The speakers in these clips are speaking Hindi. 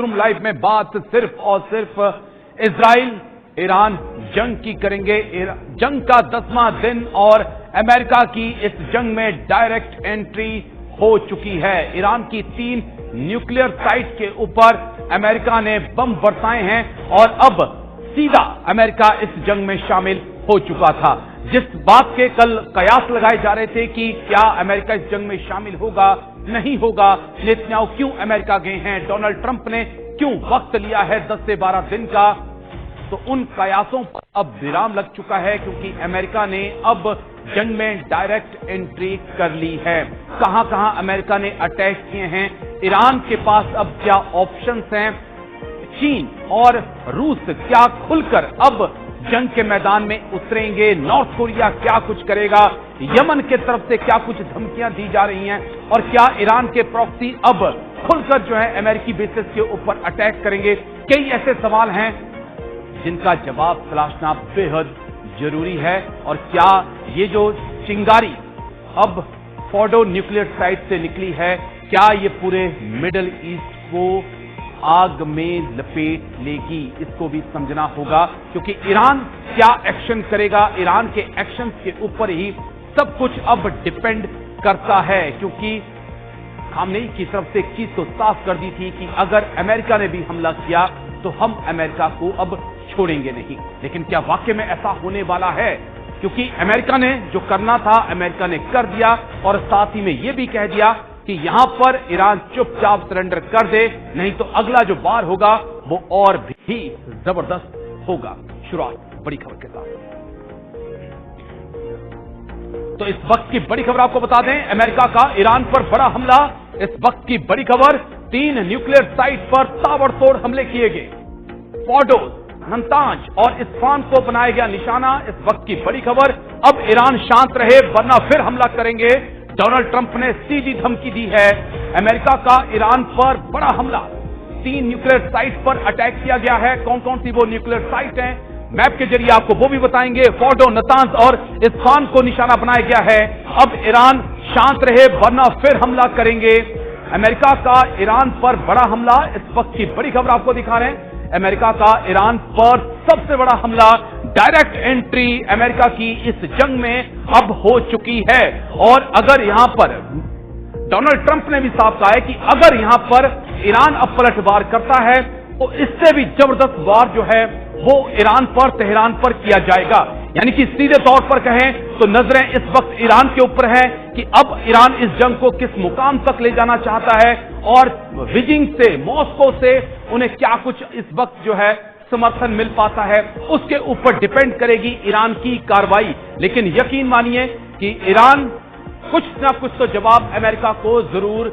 न्यूज़रूम लाइव में बात सिर्फ और सिर्फ इजराइल ईरान जंग की करेंगे। जंग का 10वां दिन और अमेरिका की इस जंग में डायरेक्ट एंट्री हो चुकी है। ईरान की 3 न्यूक्लियर साइट के ऊपर अमेरिका ने बम बरसाए हैं और अब सीधा अमेरिका इस जंग में शामिल हो चुका था। जिस बात के कल कयास लगाए जा रहे थे कि क्या अमेरिका इस जंग में शामिल होगा नहीं होगा, नेतन्याहू क्यों अमेरिका गए हैं, डोनाल्ड ट्रंप ने क्यों वक्त लिया है 10 से 12 दिन का, तो उन कयासों पर अब विराम लग चुका है क्योंकि अमेरिका ने अब जंग में डायरेक्ट एंट्री कर ली है। कहां कहां अमेरिका ने अटैक किए हैं, ईरान के पास अब क्या ऑप्शंस हैं, चीन और रूस क्या खुलकर अब जंग के मैदान में उतरेंगे, नॉर्थ कोरिया क्या कुछ करेगा, यमन के तरफ से क्या कुछ धमकियां दी जा रही हैं और क्या ईरान के प्रॉक्सी अब खुलकर जो है अमेरिकी बेसिस के ऊपर अटैक करेंगे। कई ऐसे सवाल हैं जिनका जवाब तलाशना बेहद जरूरी है। और क्या ये जो चिंगारी अब फोर्डो न्यूक्लियर साइट से निकली है, क्या ये पूरे मिडिल ईस्ट को आग में लपेट लेगी, इसको भी समझना होगा क्योंकि ईरान क्या एक्शन करेगा, ईरान के एक्शंस के ऊपर ही सब कुछ अब डिपेंड करता है। क्योंकि खामनेई की तरफ से एक चीज तो साफ कर दी थी कि अगर अमेरिका ने भी हमला किया तो हम अमेरिका को अब छोड़ेंगे नहीं। लेकिन क्या वाकई में ऐसा होने वाला है? क्योंकि अमेरिका ने जो करना था अमेरिका ने कर दिया और साथ ही में यह भी कह दिया कि यहां पर ईरान चुपचाप सरेंडर कर दे, नहीं तो अगला जो वार होगा वो और भी जबरदस्त होगा। शुरुआत बड़ी खबर के साथ। तो इस वक्त की बड़ी खबर आपको बता दें, अमेरिका का ईरान पर बड़ा हमला। इस वक्त की बड़ी खबर, 3 न्यूक्लियर साइट पर ताबड़तोड़ हमले किए गए। फोर्डो, नतांज और इस्फहान को बनाया गया निशाना। इस वक्त की बड़ी खबर, अब ईरान शांत रहे वरना फिर हमला करेंगे। डोनाल्ड ट्रंप ने सीधी धमकी दी है। अमेरिका का ईरान पर बड़ा हमला, 3 न्यूक्लियर साइट पर अटैक किया गया है। कौन कौन सी वो न्यूक्लियर साइट हैं, मैप के जरिए आपको वो भी बताएंगे। फोर्डो, नतांज और इस्फहान को निशाना बनाया गया है। अब ईरान शांत रहे वरना फिर हमला करेंगे। अमेरिका का ईरान पर बड़ा हमला, इस वक्त की बड़ी खबर आपको दिखा रहे हैं। अमेरिका का ईरान पर सबसे बड़ा हमला, डायरेक्ट एंट्री अमेरिका की इस जंग में अब हो चुकी है। और अगर यहां पर डोनाल्ड ट्रंप ने भी साफ कहा है कि अगर यहां पर ईरान अब पलटवार करता है तो इससे भी जबरदस्त वार जो है वो ईरान पर, तेहरान पर किया जाएगा। यानी कि सीधे तौर पर कहें तो नजरें इस वक्त ईरान के ऊपर है कि अब ईरान इस जंग को किस मुकाम तक ले जाना चाहता है और बीजिंग से, मॉस्को से उन्हें क्या कुछ इस वक्त जो है समर्थन मिल पाता है, उसके ऊपर डिपेंड करेगी ईरान की कार्रवाई। लेकिन यकीन मानिए कि ईरान कुछ ना कुछ तो जवाब अमेरिका को जरूर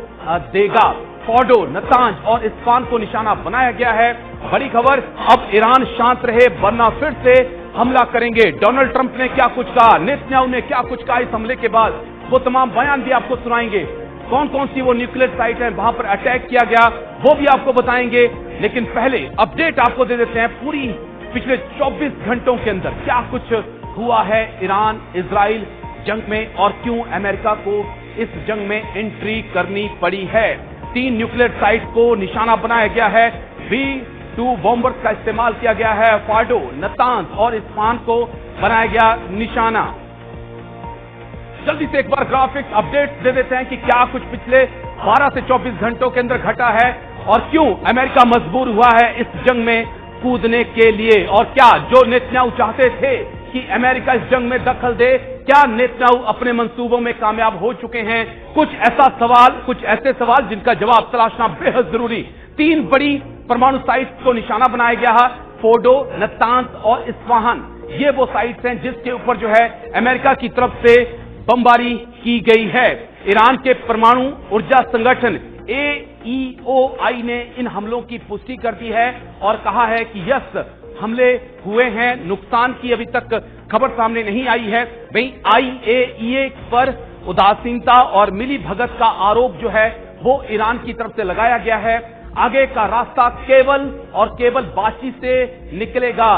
देगा। फोर्डो, नतांज और इस्फहान को निशाना बनाया गया है। बड़ी खबर, अब ईरान शांत रहे वरना फिर से हमला करेंगे। डोनाल्ड ट्रंप ने क्या कुछ कहा, नेतन्याहू ने क्या कुछ कहा इस हमले के बाद, वो तमाम बयान भी आपको सुनाएंगे। कौन कौन सी वो न्यूक्लियर साइट है वहां पर अटैक किया गया वो भी आपको बताएंगे। लेकिन पहले अपडेट आपको दे देते हैं पूरी पिछले 24 घंटों के अंदर क्या कुछ हुआ है ईरान इजराइल जंग में और क्यों अमेरिका को इस जंग में एंट्री करनी पड़ी है। 3 न्यूक्लियर साइट को निशाना बनाया गया है। B-2 बॉम्बर्स का इस्तेमाल किया गया है। फोर्डो, नतांज और इस्फहान को बनाया गया निशाना। जल्दी से एक बार ग्राफिक्स अपडेट दे देते हैं कि क्या कुछ पिछले 12 से 24 घंटों के अंदर घटा है और क्यों अमेरिका मजबूर हुआ है इस जंग में कूदने के लिए। और क्या जो नेतन्याहू चाहते थे कि अमेरिका इस जंग में दखल दे, क्या नेतन्याहू अपने मंसूबों में कामयाब हो चुके हैं? कुछ ऐसे सवाल जिनका जवाब तलाशना बेहद जरूरी। 3 बड़ी परमाणु साइट्स को निशाना बनाया गया है, फोर्डो, नतांज और इस्फहान। ये वो साइट्स हैं जिसके ऊपर जो है अमेरिका की तरफ से बमबारी की गई है। ईरान के परमाणु ऊर्जा संगठन AEOI ने इन हमलों की पुष्टि कर दी है और कहा है कि यस, हमले हुए हैं। नुकसान की अभी तक खबर सामने नहीं आई है। वहीं IAEA पर उदासीनता और मिली भगत का आरोप जो है वो ईरान की तरफ से लगाया गया है। आगे का रास्ता केवल और केवल बातचीत से निकलेगा।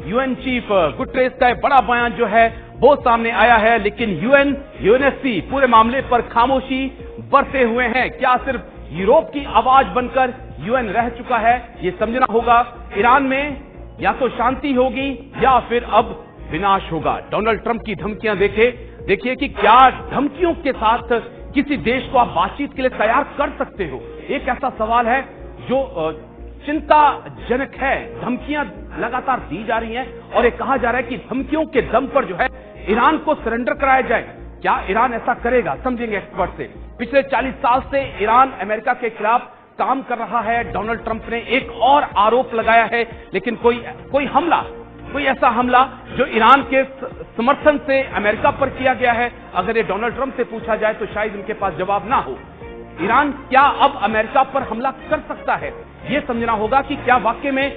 UN चीफ गुटरेस का एक बड़ा बयान जो है वो सामने आया है, लेकिन UNSC पूरे मामले पर खामोशी बरते हुए हैं। क्या सिर्फ यूरोप की आवाज बनकर यूएन रह चुका है। ये समझना होगा ईरान में या तो शांति होगी या फिर अब विनाश होगा। डोनाल्ड ट्रंप की धमकियां देखिए कि क्या धमकियों के साथ किसी देश को आप बातचीत के लिए तैयार कर सकते हो। एक ऐसा सवाल है जो चिंताजनक है। धमकियां लगातार दी जा रही हैं और ये कहा जा रहा है कि धमकियों के दम पर जो है ईरान को सरेंडर कराया जाए। क्या ईरान ऐसा करेगा, समझेंगे एक्सपर्ट से। पिछले 40 साल से ईरान अमेरिका के खिलाफ काम कर रहा है। डोनाल्ड ट्रंप ने एक और आरोप लगाया है, लेकिन कोई ऐसा हमला जो ईरान के समर्थन से अमेरिका पर किया गया है, अगर ये डोनाल्ड ट्रंप से पूछा जाए तो शायद उनके पास जवाब ना हो। ईरान क्या अब अमेरिका पर हमला कर सकता है, यह समझना होगा कि क्या वाकई में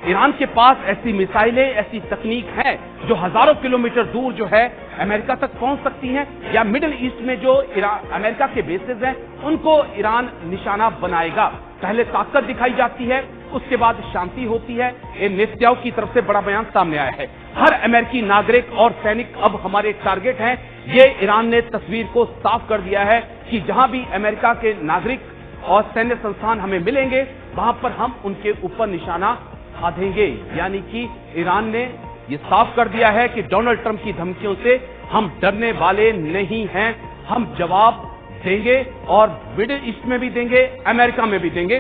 ईरान के पास ऐसी मिसाइलें, ऐसी तकनीक है जो हजारों किलोमीटर दूर जो है अमेरिका तक पहुंच सकती हैं, या मिडिल ईस्ट में जो अमेरिका के बेसेस हैं उनको ईरान निशाना बनाएगा। पहले ताकत दिखाई जाती है, उसके बाद शांति होती है। ये नेतन्याहू की तरफ से बड़ा बयान सामने आया है। हर अमेरिकी नागरिक और सैनिक अब हमारे टारगेट हैं। ये ईरान ने तस्वीर को साफ कर दिया है कि जहां भी अमेरिका के नागरिक और सैन्य संस्थान हमें मिलेंगे वहां पर हम उनके ऊपर निशाना साधेंगे। यानी कि ईरान ने यह साफ कर दिया है कि डोनाल्ड ट्रंप की धमकियों से हम डरने वाले नहीं हैं। हम जवाब देंगे और मिडिल ईस्ट में भी देंगे, अमेरिका में भी देंगे।